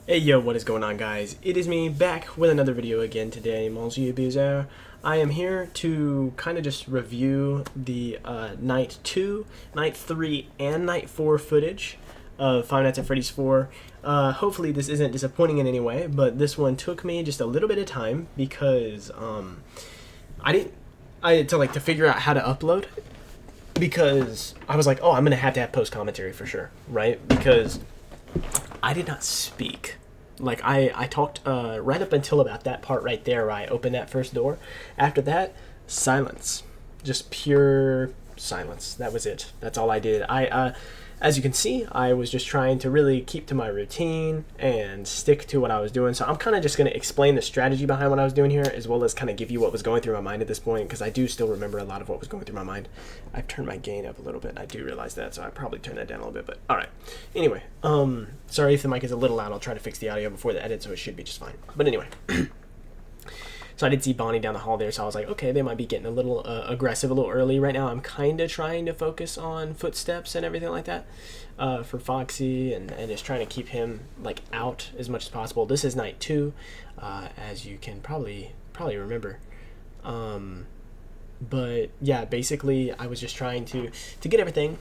Hey yo, what is going on, guys? It is me back with another video again today, Monsieur Bizarre. I am here to kind of just review the Night 2, Night 3, and Night 4 footage of Five Nights at Freddy's 4. Hopefully this isn't disappointing in any way, but this one took me just a little bit of time because I had to figure out how to upload, because I was like, oh, I'm gonna have to have post commentary for sure, right? Because I did not speak. Like, I talked right up until about that part right there where I opened that first door. After that, silence. Just pure silence. That was it. That's all I did. As you can see, I was just trying to really keep to my routine and stick to what I was doing. So I'm kind of just going to explain the strategy behind what I was doing here, as well as kind of give you what was going through my mind at this point, because I do still remember a lot of what was going through my mind. I've turned my gain up a little bit. I do realize that, so I probably turned that down a little bit, but all right. Anyway, sorry if the mic is a little loud. I'll try to fix the audio before the edit, so it should be just fine. But anyway. So I did see Bonnie down the hall there, so I was like, okay, they might be getting a little aggressive a little early. Right now I'm kind of trying to focus on footsteps and everything like that for Foxy, and just trying to keep him like out as much as possible. This is night 2, as you can probably remember. But yeah, basically I was just trying to get everything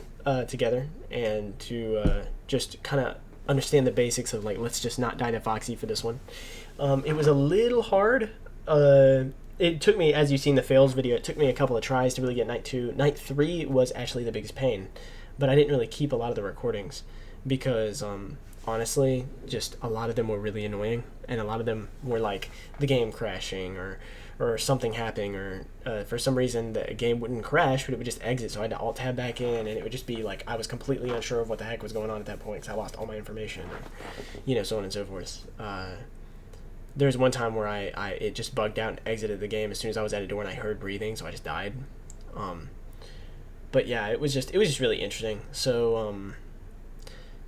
together and to just kind of understand the basics of, like, let's just not die to Foxy for this one. It was a little hard. It took me, as you've seen the fails video, it took me a couple of tries to really get night 2. Night 3 was actually the biggest pain, but I didn't really keep a lot of the recordings because honestly, just a lot of them were really annoying, and a lot of them were like the game crashing or something happening, or for some reason the game wouldn't crash, but it would just exit, so I had to alt tab back in, and it would just be like I was completely unsure of what the heck was going on at that point because I lost all my information, and so on and so forth. There's one time where it just bugged out and exited the game as soon as I was at a door and I heard breathing, so I just died. But yeah, it was just really interesting. So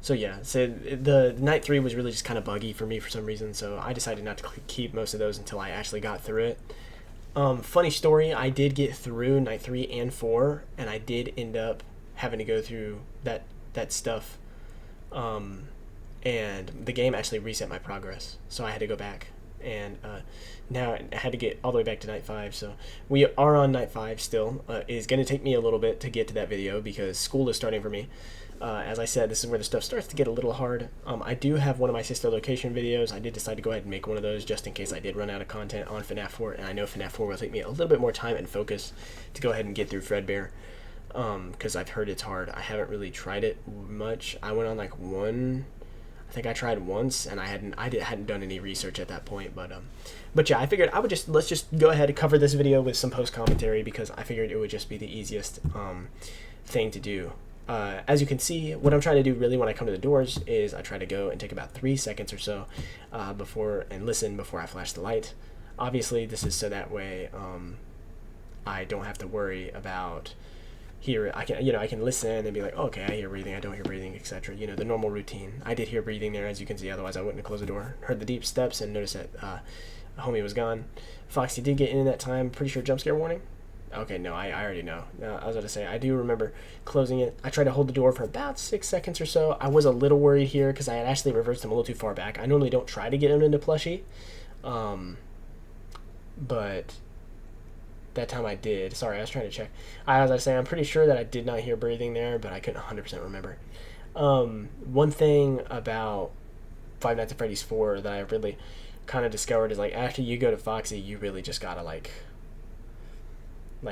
yeah, so the night 3 was really just kind of buggy for me for some reason, so I decided not to keep most of those until I actually got through it. Funny story, I did get through night 3 and 4, and I did end up having to go through that stuff. And the game actually reset my progress, so I had to go back, and now I had to get all the way back to night 5. So we are on night 5 still. It is going to take me a little bit to get to that video because school is starting for me. As I said, this is where the stuff starts to get a little hard. I do have one of my sister location videos. I did decide to go ahead and make one of those just in case I did run out of content on Fnaf 4, and I know Fnaf 4 will take me a little bit more time and focus to go ahead and get through Fredbear, because I've heard it's hard. I haven't really tried it much. I went on like one. I think I tried once, and I hadn't done any research at that point, but yeah, I figured let's just go ahead and cover this video with some post commentary because I figured it would just be the easiest thing to do. As you can see, what I'm trying to do really when I come to the doors is I try to go and take about 3 seconds or so before I flash the light. Obviously, this is so that way I don't have to worry about I can listen and be like, oh, okay, I hear breathing, I don't hear breathing, etc. The normal routine. I did hear breathing there, as you can see, otherwise I wouldn't have closed the door. Heard the deep steps and noticed that homie was gone. Foxy did get in that time. Pretty sure jump scare warning. Okay, no, I already know. I was about to say, I do remember closing it. I tried to hold the door for about 6 seconds or so. I was a little worried here because I had actually reversed him a little too far back. I normally don't try to get him into plushie, but that time I did. Sorry, I was trying to check. As I say, I'm pretty sure that I did not hear breathing there, but I couldn't 100% remember. One thing about Five Nights at Freddy's 4 that I really kind of discovered is, like, after you go to Foxy, you really just gotta, like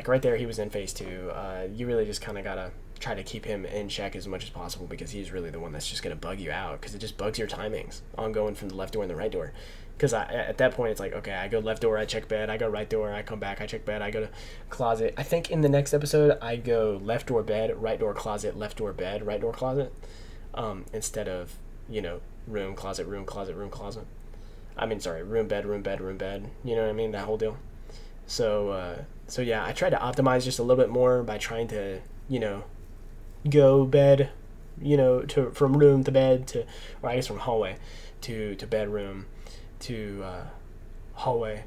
right there, he was in phase 2. You really just kind of gotta try to keep him in check as much as possible because he's really the one that's just gonna bug you out because it just bugs your timings on going from the left door and the right door. Because at that point, it's like, okay, I go left door, I check bed, I go right door, I come back, I check bed, I go to closet. I think in the next episode, I go left door bed, right door closet, left door bed, right door closet, instead of, room, closet, room, closet, room, closet. I mean, sorry, room, bed, room, bed, room, bed. You know what I mean? That whole deal. So yeah, I tried to optimize just a little bit more by trying to, go bed, from room to bed to, or I guess from hallway to bedroom to hallway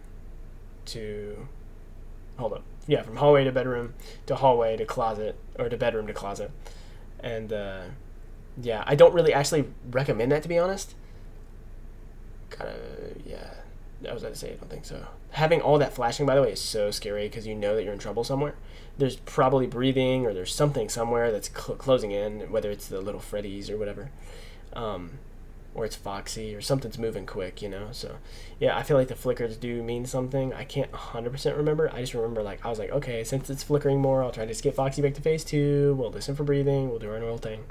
to, hold up, yeah, from hallway to bedroom to hallway to closet, or to bedroom to closet. And yeah, I don't really actually recommend that, to be honest. Gotta, yeah. I was about to say, I don't think so. Having all that flashing, by the way, is so scary because you know that you're in trouble somewhere. There's probably breathing or there's something somewhere that's closing in, whether it's the little Freddy's or whatever. Um, or it's Foxy or something's moving quick, you know? So, yeah, I feel like the flickers do mean something. I can't 100% remember. I just remember, like, I was like, okay, since it's flickering more, I'll try to just get Foxy back to phase 2. We'll listen for breathing. We'll do our normal thing.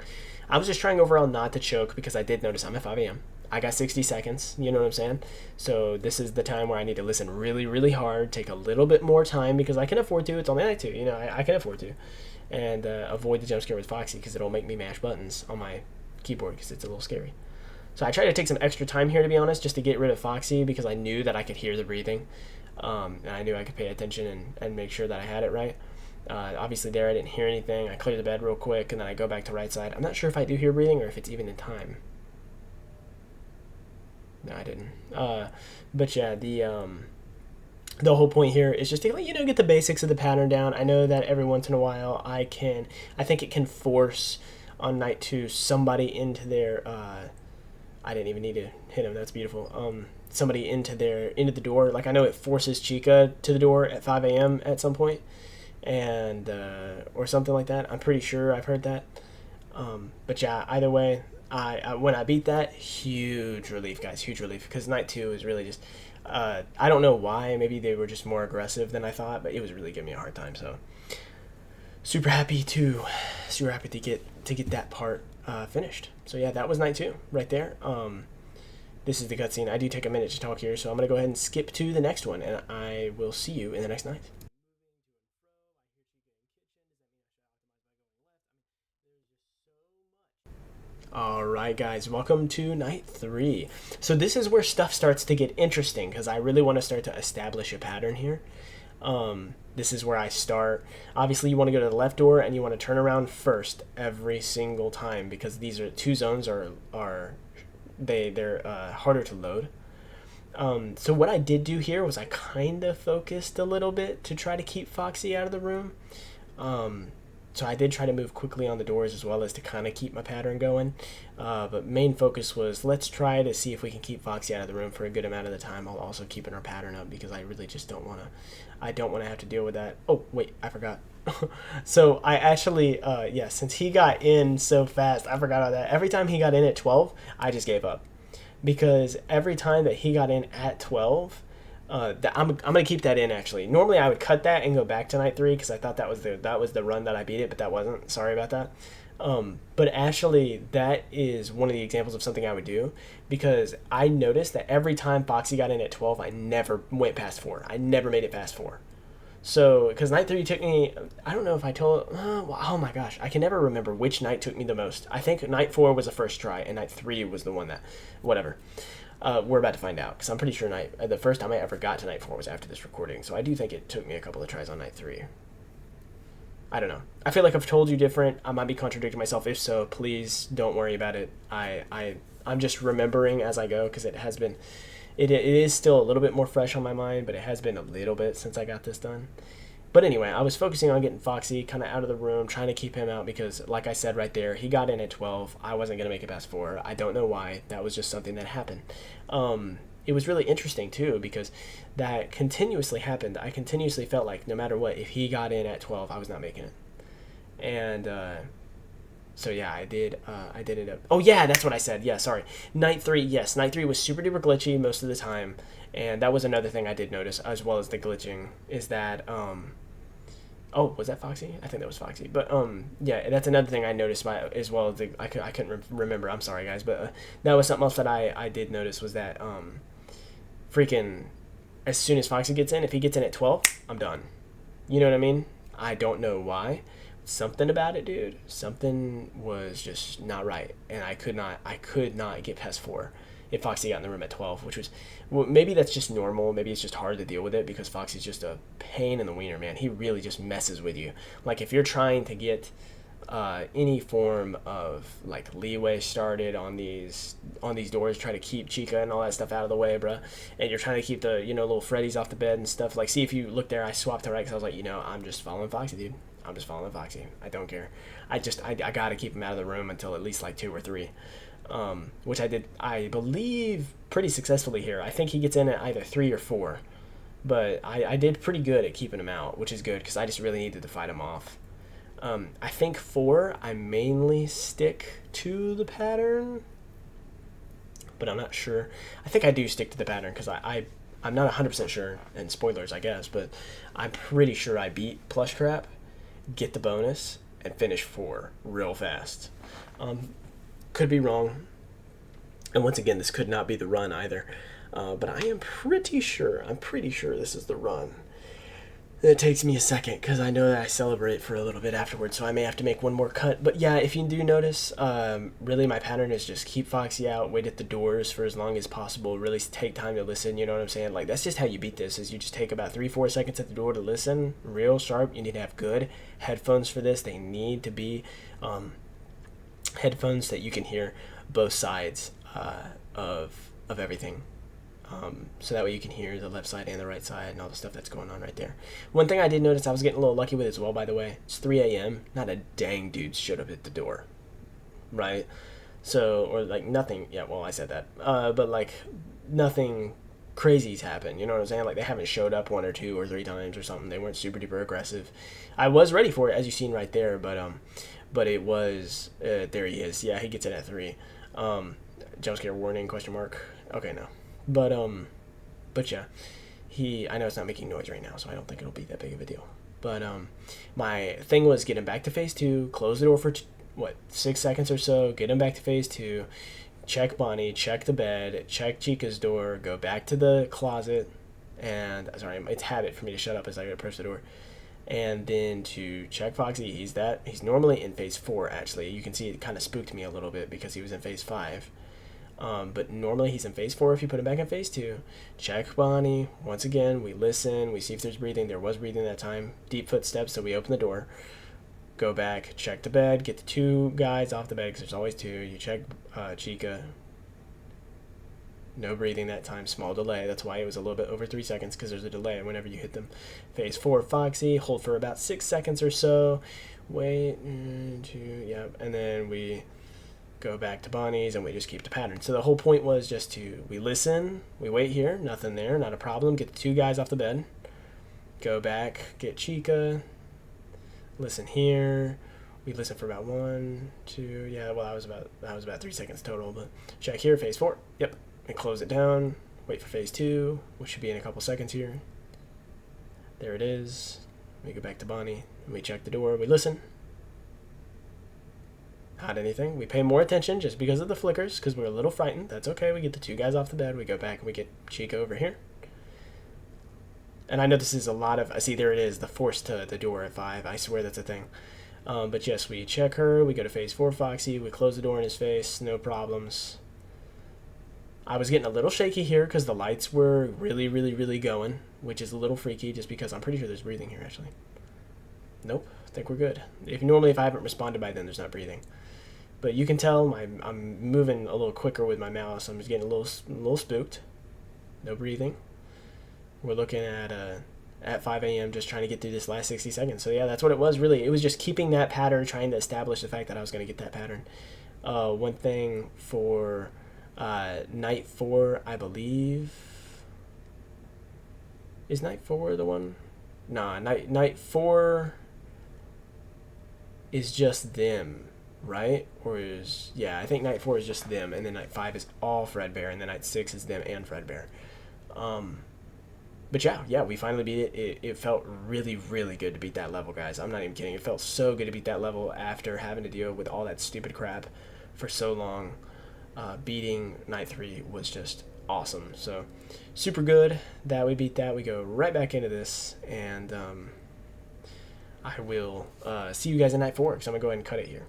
I was just trying overall not to choke because I did notice I'm at 5 a.m. I got 60 seconds, you know what I'm saying? So this is the time where I need to listen really, really hard, take a little bit more time because I can afford to. It's only night 2, you know, I can afford to. And avoid the jump scare with Foxy because it'll make me mash buttons on my keyboard because it's a little scary. So I tried to take some extra time here, to be honest, just to get rid of Foxy because I knew that I could hear the breathing. And I knew I could pay attention and make sure that I had it right. Obviously there I didn't hear anything. I clear the bed real quick and then I go back to right side. I'm not sure if I do hear breathing or if it's even in time. No, I didn't. But yeah, the whole point here is just to, you know, get the basics of the pattern down. I know that every once in a while I think it can force on night 2 somebody into their I didn't even need to hit him. That's beautiful. Somebody into the door. Like I know it forces Chica to the door at 5 a.m. at some point, and or something like that. I'm pretty sure I've heard that. But yeah, either way, I when I beat that, huge relief, guys, huge relief, because night 2 is really just I don't know why, maybe they were just more aggressive than I thought, but it was really giving me a hard time. So super happy to get that part finished. So yeah, that was night 2 right there. This is the cutscene. I do take a minute to talk here, so I'm gonna go ahead and skip to the next one, and I will see you in the next night. Alright guys, welcome to night 3. So this is where stuff starts to get interesting because I really want to start to establish a pattern here. This is where I start. Obviously you want to go to the left door and you want to turn around first every single time because these are 2 zones they're harder to load. So what I did do here was I kind of focused a little bit to try to keep Foxy out of the room. So I did try to move quickly on the doors as well as to kind of keep my pattern going. But main focus was let's try to see if we can keep Foxy out of the room for a good amount of the time while also keeping our pattern up because I really just don't want to have to deal with that. Oh, wait, I forgot. So I actually, yeah, since he got in so fast, I forgot about that. Every time he got in at 12, I just gave up. Because every time that he got in at 12, I'm gonna keep that in actually. Normally I would cut that and go back to night 3 because I thought that was the run that I beat it, but that wasn't. Sorry about that. But actually that is one of the examples of something I would do because I noticed that every time Foxy got in at 12, I never went past 4. I never made it past 4. So, because night 3 took me, I don't know if I told, oh my gosh, I can never remember which night took me the most. I think night 4 was the first try, and night 3 was the one that, whatever. We're about to find out, because I'm pretty sure the first time I ever got to night 4 was after this recording, so I do think it took me a couple of tries on night 3. I don't know. I feel like I've told you different. I might be contradicting myself. If so, please don't worry about it. I'm just remembering as I go, because it has been... It is still a little bit more fresh on my mind, but it has been a little bit since I got this done. But anyway, I was focusing on getting Foxy kind of out of the room, trying to keep him out because, like I said right there, he got in at 12. I wasn't going to make it past 4. I don't know why. That was just something that happened. It was really interesting, too, because that continuously happened. I continuously felt like no matter what, if he got in at 12, I was not making it. And... so yeah, I did end up... Oh yeah, that's what I said. Yeah, sorry. Night 3, yes. Night 3 was super duper glitchy most of the time. And that was another thing I did notice, as well as the glitching, is that... Oh, was that Foxy? I think that was Foxy. But, yeah, that's another thing I noticed as well as I couldn't remember. I'm sorry, guys. But that was something else that I did notice was that, freaking... As soon as Foxy gets in, if he gets in at 12, I'm done. You know what I mean? I don't know why. Something about it, dude. Something was just not right, and I could not get past 4 if Foxy got in the room at 12, which was, well, maybe that's just normal. Maybe it's just hard to deal with it because Foxy's just a pain in the wiener, man. He really just messes with you. Like if you're trying to get any form of like leeway started on these doors, try to keep Chica and all that stuff out of the way, bruh, and you're trying to keep the little Freddies off the bed and stuff. Like, see, if you look there, I swapped to right because I was like, I'm just following Foxy, dude. I'm just following Foxy. I don't care. I gotta keep him out of the room until at least like 2 or 3. which I did, I believe, pretty successfully here. I think he gets in at either 3 or 4, but I did pretty good at keeping him out, which is good because I just really needed to fight him off. I think 4, I mainly stick to the pattern, but I'm not sure. I think I do stick to the pattern because I'm not 100% sure, and spoilers, I guess, but I'm pretty sure I beat Plush Trap, get the bonus, and finish 4 real fast. Could be wrong. And once again, this could not be the run either. But I am pretty sure, this is the run. It takes me a second because I know that I celebrate for a little bit afterwards, so I may have to make one more cut. But yeah, if you do notice, really my pattern is just keep Foxy out, wait at the doors for as long as possible, really take time to listen, you know what I'm saying? Like, that's just how you beat this, is you just take about 3-4 seconds at the door to listen, real sharp. You need to have good headphones for this. They need to be headphones that you can hear both sides of everything. So that way you can hear the left side and the right side and all the stuff that's going on right there. One thing I did notice I was getting a little lucky with as well, by the way. It's 3 a.m. Not a dang dude showed up at the door, right? So, or like nothing. Yeah, well, I said that. But like nothing crazy's happened. You know what I'm saying? Like they haven't showed up 1 or 2 or 3 times or something. They weren't super duper aggressive. I was ready for it, as you've seen right there, but it was there he is. Yeah, he gets it at 3. Jump scare warning ? Okay, no. But yeah, I know it's not making noise right now, so I don't think it'll be that big of a deal. But my thing was get him back to phase 2, close the door for 6 seconds or so, get him back to phase 2, check Bonnie, check the bed, check Chica's door, go back to the closet, and sorry, it's habit for me to shut up as I approach the door. And then to check Foxy, he's normally in phase 4 actually. You can see it kind of spooked me a little bit because he was in phase 5. But normally he's in phase 4 if you put him back in phase 2. Check Bonnie. Once again, we listen. We see if there's breathing. There was breathing that time. Deep footsteps, so we open the door. Go back, check the bed. Get the 2 guys off the bed because there's always 2. You check Chica. No breathing that time. Small delay. That's why it was a little bit over 3 seconds because there's a delay whenever you hit them. Phase 4, Foxy. Hold for about 6 seconds or so. Wait. 2. Yep. And then we go back to Bonnie's and we just keep the pattern. So the whole point was just we listen, we wait here, nothing there, not a problem, get the 2 guys off the bed, go back, get Chica, listen here, we listen for about 1, 2, yeah, well that was about 3 seconds total, but check here, phase 4, yep, and close it down, wait for phase 2, which should be in a couple seconds here. There it is. We go back to Bonnie, and we check the door, we listen. Not anything. We pay more attention just because of the flickers, because we're a little frightened. That's okay. We get the 2 guys off the bed. We go back and we get Chica over here. And I know this is a lot of... See, there it is, the force to the door at 5. I swear that's a thing. But yes, we check her. We go to phase 4, Foxy. We close the door in his face. No problems. I was getting a little shaky here because the lights were really, really, really going, which is a little freaky just because I'm pretty sure there's breathing here, actually. Nope. I think we're good. If I haven't responded by then, there's not breathing. But you can tell I'm moving a little quicker with my mouse. I'm just getting a little spooked. No breathing. We're looking at 5 a.m. just trying to get through this last 60 seconds. So yeah, that's what it was really. It was just keeping that pattern, trying to establish the fact that I was going to get that pattern. One thing for night 4, I believe. Is night 4 the one? Nah, night 4 is just them. Right? I think night 4 is just them, and then night 5 is all Fredbear, and then night 6 is them and Fredbear. But yeah, we finally beat it. It felt really, really good to beat that level, guys. I'm not even kidding. It felt so good to beat that level after having to deal with all that stupid crap for so long. Beating night 3 was just awesome. So, super good that we beat that. We go right back into this, and I will see you guys in night 4, because I'm going to go ahead and cut it here.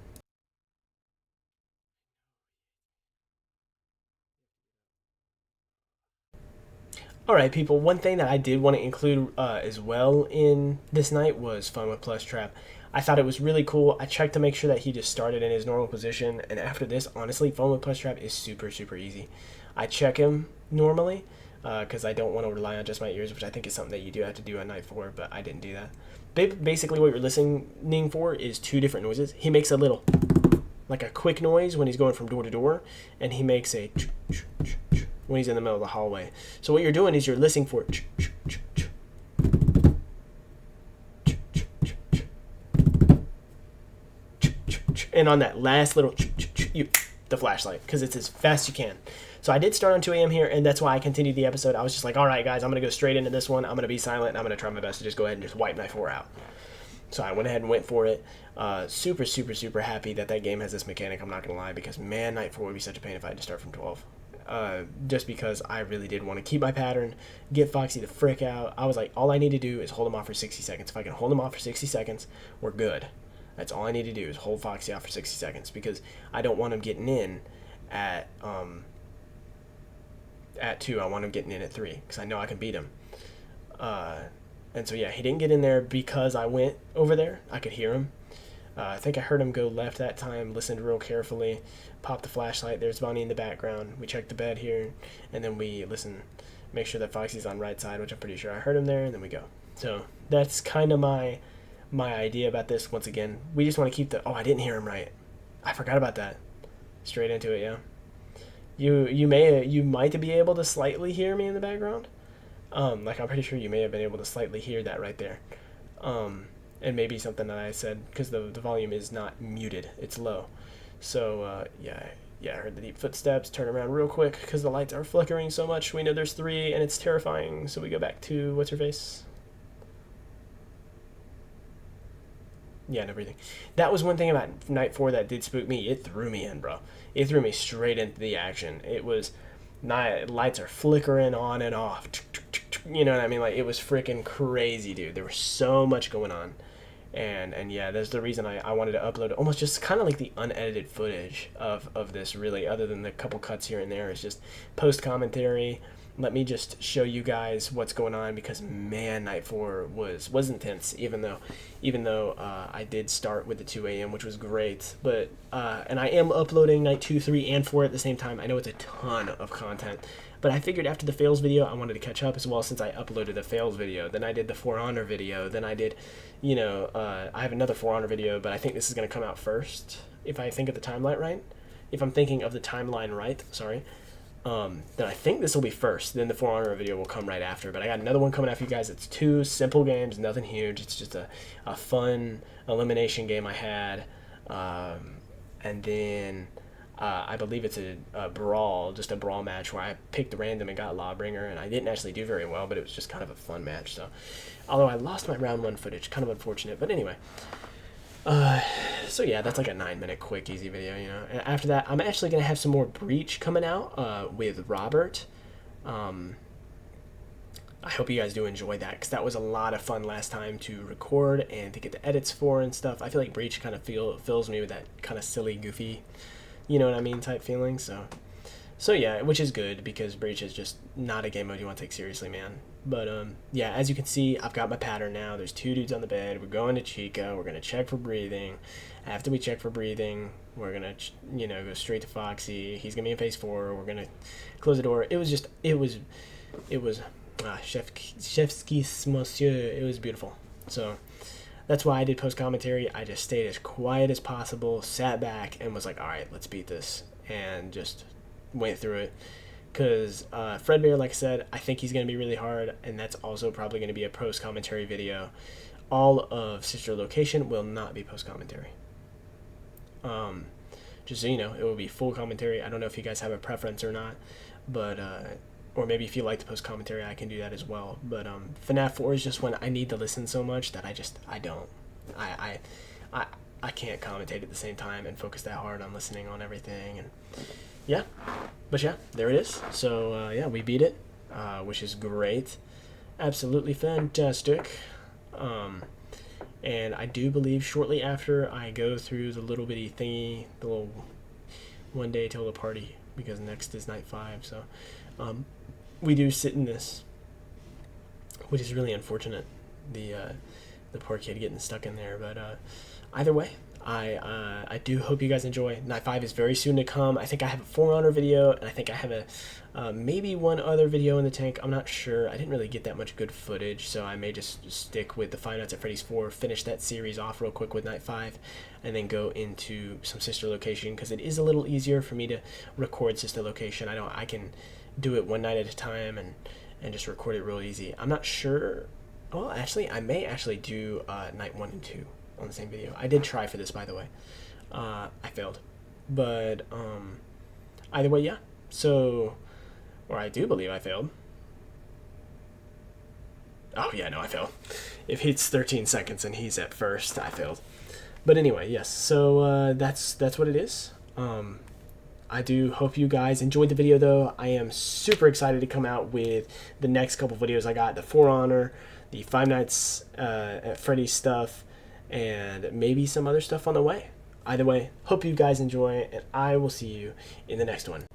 Alright people, one thing that I did want to include as well in this night was fun with Plush Trap. I thought it was really cool. I checked to make sure that he just started in his normal position, and after this, honestly, fun with Plush Trap is super, super easy. I check him normally, because I don't want to rely on just my ears, which I think is something that you do have to do on night 4, but I didn't do that. Basically what you're listening for is 2 different noises. He makes a little like a quick noise when he's going from door to door, and he makes a when he's in the middle of the hallway. So what you're doing is you're listening for and on that last little the flashlight, because it's as fast as you can. So I did start on 2 a.m. here, and that's why I continued the episode. I was just like, all right, guys, I'm going to go straight into this one. I'm going to be silent, and I'm going to try my best to just go ahead and just wipe night 4 out. So I went ahead and went for it. Super, super, super happy that game has this mechanic, I'm not going to lie, because, man, night 4 would be such a pain if I had to start from 12. Just because I really did want to keep my pattern, get Foxy the frick out. I was like, all I need to do is hold him off for 60 seconds. If I can hold him off for 60 seconds, we're good. That's all I need to do is hold Foxy off for 60 seconds, because I don't want him getting in at 2. I want him getting in at 3, because I know I can beat him. And so, yeah, he didn't get in there because I went over there. I could hear him. I think I heard him go left that time, listened real carefully, popped the flashlight. There's Bonnie in the background. We checked the bed here, and then we listen, make sure that Foxy's on right side, which I'm pretty sure I heard him there, and then we go. So that's kind of my idea about this. Once again, we just want to keep I didn't hear him right. I forgot about that. Straight into it, yeah. You might be able to slightly hear me in the background. Like I'm pretty sure you may have been able to slightly hear that right there. And maybe something that I said, because the volume is not muted, it's low. So yeah, I heard the deep footsteps. Turn around real quick because the lights are flickering so much. We know there's 3 and it's terrifying. So we go back to what's her face? Yeah, no breathing. That was one thing about night 4 that did spook me. It threw me in, bro. It threw me straight into the action. It was lights are flickering on and off. You know what I mean? Like, it was freaking crazy, dude. There was so much going on. And yeah, that's the reason I wanted to upload almost just kind of like the unedited footage of this, really, other than the couple cuts here and there. It's just post commentary. Let me just show you guys what's going on, because man, night 4 was intense. Even though I did start with the 2 a.m., which was great, but and I am uploading night 2, 3, and 4 at the same time. I know it's a ton of content, but I figured after the fails video, I wanted to catch up as well, since I uploaded the fails video. Then I did the For Honor video. Then I did, I have another For Honor video, but I think this is going to come out first, if I think of the timeline right. If I'm thinking of the timeline right, sorry. Then I think this will be first. Then the For Honor video will come right after. But I got another one coming after you guys. It's 2 simple games, nothing huge. It's just a fun elimination game I had. And then I believe it's a brawl, just a brawl match where I picked random and got Lawbringer. And I didn't actually do very well, but it was just kind of a fun match. So, although I lost my round 1 footage, kind of unfortunate. But anyway. So yeah, that's like a 9-minute quick easy video, and after that I'm actually gonna have some more Breach coming out with Robert. I hope you guys do enjoy that, because that was a lot of fun last time to record and to get the edits for and stuff. I feel like Breach kind of fills me with that kind of silly, goofy, you know what I mean, type feeling. So yeah, which is good, because Breach is just not a game mode you want to take seriously, man. But yeah, as you can see, I've got my pattern now. There's 2 dudes on the bed. We're going to Chica. We're going to check for breathing. After we check for breathing, we're going to, go straight to Foxy. He's going to be in phase 4. We're going to close the door. It was chef's kiss, monsieur. It was beautiful. So that's why I did post commentary. I just stayed as quiet as possible, sat back, and was like, all right, let's beat this, and just went through it. Because Fredbear, like I said, I think he's going to be really hard, and that's also probably going to be a post-commentary video. All of Sister Location will not be post-commentary. Just so you know, it will be full commentary. I don't know if you guys have a preference or not, but or maybe if you like the post-commentary, I can do that as well. But Fnaf 4 is just when I need to listen so much that I don't. I can't commentate at the same time and focus that hard on listening on everything, and yeah, but yeah, there it is. So yeah, we beat it, which is great, absolutely fantastic. And I do believe shortly after I go through the little bitty thingy, the little 1 day till the party, because next is night 5. So we do sit in this, which is really unfortunate. The poor kid getting stuck in there, but either way, I do hope you guys enjoy. Night 5 is very soon to come. I think I have a For Honor video, and I think I have a maybe one other video in the tank. I'm not sure. I didn't really get that much good footage, so I may just stick with the Five Nights at Freddy's 4, finish that series off real quick with Night 5, and then go into some sister location, because it is a little easier for me to record sister location. I can do it one night at a time and just record it real easy. I'm not sure. Well, actually, I may actually do Night 1 and 2 on the same video. I did try for this, by the way. I failed. But either way, yeah. So, or I do believe I failed. Oh, yeah, no, I failed. If it's 13 seconds and he's at first, I failed. But anyway, yes. So that's what it is. I do hope you guys enjoyed the video, though. I am super excited to come out with the next couple videos. I got the For Honor, the Five Nights at Freddy's stuff, and maybe some other stuff on the way. Either way, hope you guys enjoy, and I will see you in the next one.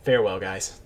Farewell, guys.